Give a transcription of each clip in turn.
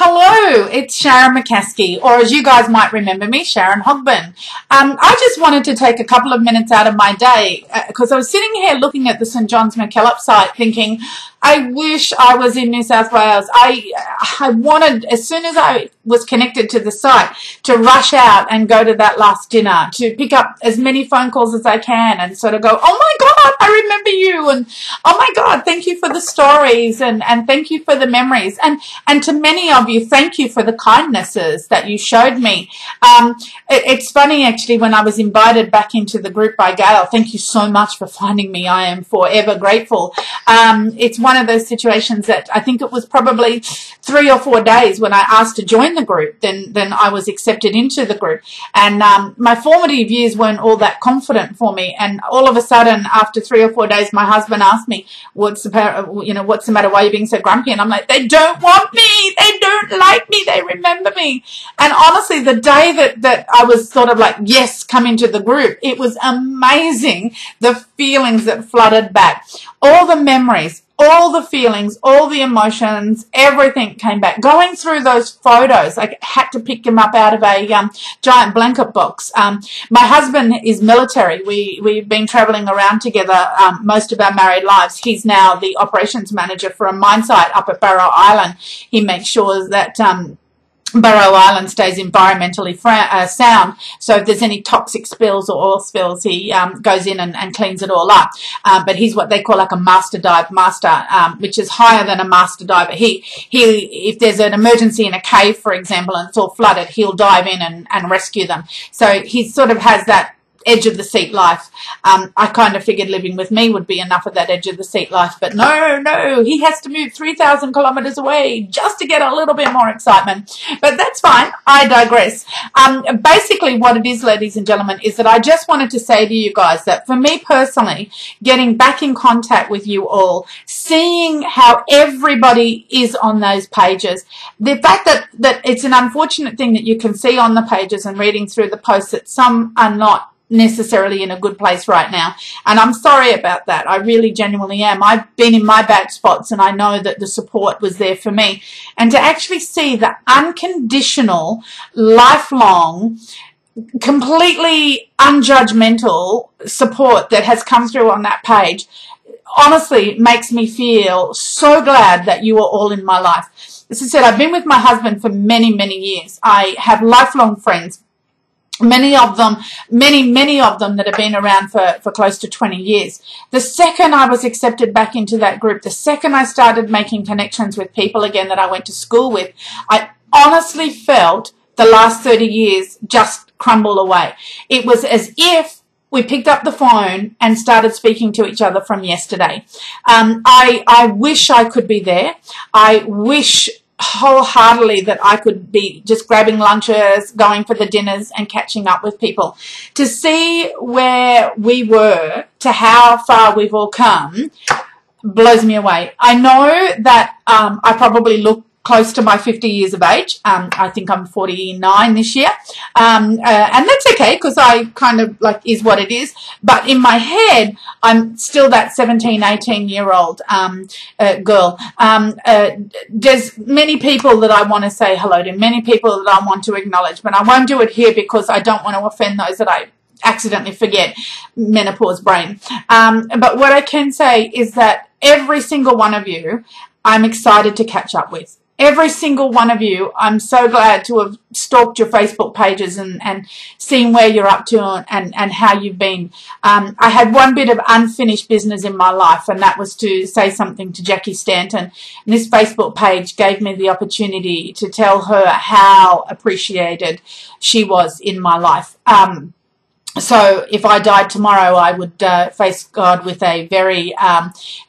Hello, it's Sharon McKesky, or as you guys might remember me, Sharyn Hogben. I just wanted to take a couple of minutes out of my day because I was sitting here looking at the St John's McKillops site thinking, I wish I was in New South Wales. I wanted, as soon as I was connected to the site, to rush out and go to that last dinner, to pick up as many phone calls as I can and sort of go, oh my God, I remember you, and oh my God, thank you for the stories, and thank you for the memories, and to many of you, thank you for the kindnesses that you showed me. It's funny actually, when I was invited back into the group by Gail, thank you so much for finding me. I am forever grateful. It's one of those situations that I think it was probably 3 or 4 days when I asked to join the group, then I was accepted into the group. And my formative years weren't all that confident for me. And all of a sudden, after 3 or 4 days, my husband asked me, what's the matter? Why are you being so grumpy? And I'm like, they don't want me. They don't like me. They remember me. And honestly, the day that I was sort of like, yes, come into the group, it was amazing. The feelings that flooded back, all the memories, all the feelings, all the emotions, everything came back. Going through those photos, I had to pick them up out of a giant blanket box. My husband is military. We've been traveling around together most of our married lives. He's now the operations manager for a mine site up at Barrow Island. He makes sure that Barrow Island stays environmentally sound, so if there's any toxic spills or oil spills, he goes in and cleans it all up. But he's what they call like a master dive master, which is higher than a master diver. If there's an emergency in a cave, for example, and it's all flooded, he'll dive in and rescue them. So he sort of has that edge of the seat life. I kind of figured living with me would be enough of that edge of the seat life, but no, he has to move 3,000 kilometers away just to get a little bit more excitement. But that's fine. I digress. Basically what it is, ladies and gentlemen, is that I just wanted to say to you guys that for me personally, getting back in contact with you all, seeing how everybody is on those pages, the fact that it's an unfortunate thing that you can see on the pages and reading through the posts that some are not necessarily in a good place right now, and I'm sorry about that. I really genuinely am. I've been in my bad spots, and I know that the support was there for me, and to actually see the unconditional, lifelong, completely unjudgmental support that has come through on that page honestly makes me feel so glad that you are all in my life. As I said, I've been with my husband for many years. I have lifelong friends, many of them that have been around for close to 20 years. The second I was accepted back into that group, the second I started making connections with people again that I went to school with, I honestly felt the last 30 years just crumble away. It was as if we picked up the phone and started speaking to each other from yesterday. I wish I could be there. I wish wholeheartedly that I could be just grabbing lunches, going for the dinners and catching up with people. To see where we were to how far we've all come blows me away. I know that I probably look close to my 50 years of age. I think I'm 49 this year. And that's okay because I kind of like is what it is. But in my head, I'm still that 17, 18-year-old girl. There's many people that I want to say hello to, many people that I want to acknowledge, but I won't do it here because I don't want to offend those that I accidentally forget. Menopause brain. But what I can say is that every single one of you, I'm excited to catch up with. Every single one of you, I'm so glad to have stalked your Facebook pages and seen where you're up to and how you've been. I had one bit of unfinished business in my life, and that was to say something to Jackie Stanton. And this Facebook page gave me the opportunity to tell her how appreciated she was in my life. So if I died tomorrow, I would face God with a very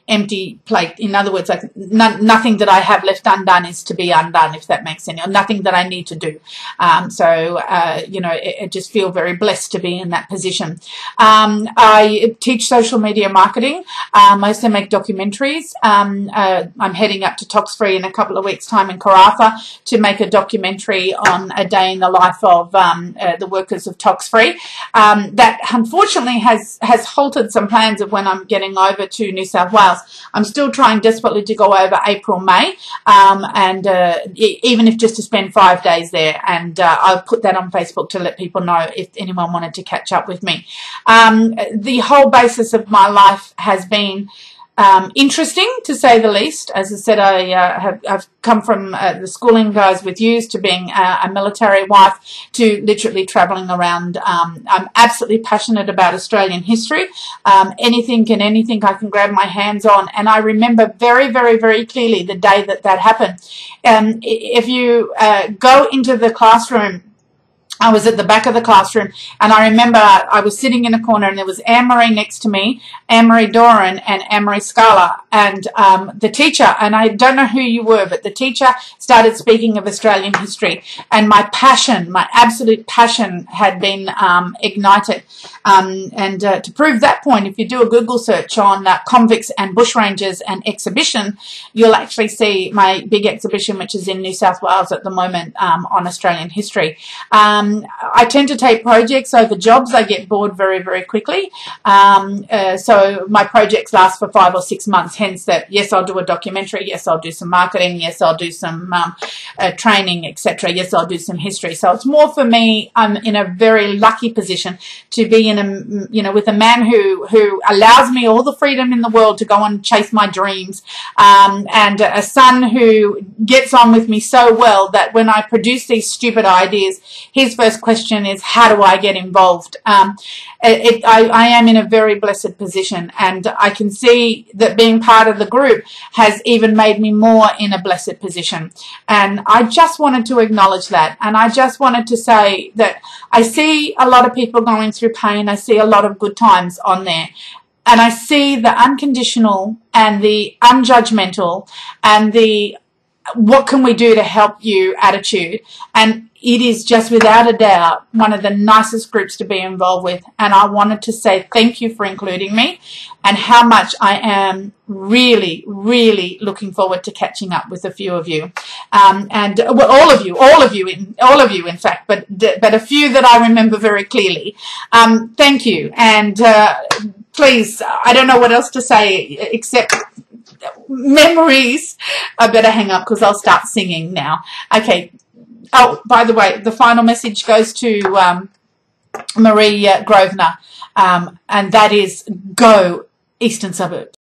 empty plate. In other words, like nothing that I have left undone is to be undone, if that makes sense, or nothing that I need to do. I just feel very blessed to be in that position. I teach social media marketing. I also make documentaries. I'm heading up to Tox Free in a couple of weeks' time in Carafa to make a documentary on a day in the life of the workers of Tox Free. That unfortunately has halted some plans of when I'm getting over to New South Wales. I'm still trying desperately to go over April, May, and even if just to spend 5 days there. And I'll put that on Facebook to let people know if anyone wanted to catch up with me. The whole basis of my life has been interesting, to say the least. As I said, I've come from the schooling goes with yous to being a military wife to literally travelling around. I'm absolutely passionate about Australian history. Anything and anything I can grab my hands on. And I remember very, very, very clearly the day that happened. If you go into the classroom, I was at the back of the classroom, and I remember I was sitting in a corner, and there was Anne-Marie next to me, Anne-Marie Doran and Anne-Marie Scala, and the teacher, and I don't know who you were, but the teacher started speaking of Australian history, and my passion, my absolute passion had been ignited. To prove that point, if you do a Google search on convicts and bushrangers and exhibition, you'll actually see my big exhibition, which is in New South Wales at the moment, on Australian history. I tend to take projects over jobs. I get bored very, very quickly. So my projects last for 5 or 6 months, hence that, yes, I'll do a documentary. Yes, I'll do some marketing. Yes, I'll do some training, etc. Yes, I'll do some history. So it's more for me, I'm in a very lucky position to be in a, with a man who allows me all the freedom in the world to go and chase my dreams, and a son who gets on with me so well that when I produce these stupid ideas, his first question is, how do I get involved? I am in a very blessed position, and I can see that being part of the group has even made me more in a blessed position. And I just wanted to acknowledge that, and I just wanted to say that I see a lot of people going through pain. I see a lot of good times on there. And I see the unconditional and the unjudgmental and the what can we do to help you attitude. And it is just without a doubt one of the nicest groups to be involved with. And I wanted to say thank you for including me, and how much I am really, really looking forward to catching up with a few of you. Well, all of you, in fact, but a few that I remember very clearly. Thank you. And please, I don't know what else to say except memories. I better hang up because I'll start singing now. Okay. Oh, by the way, the final message goes to Marie Grosvenor, and that is, go Eastern Suburbs.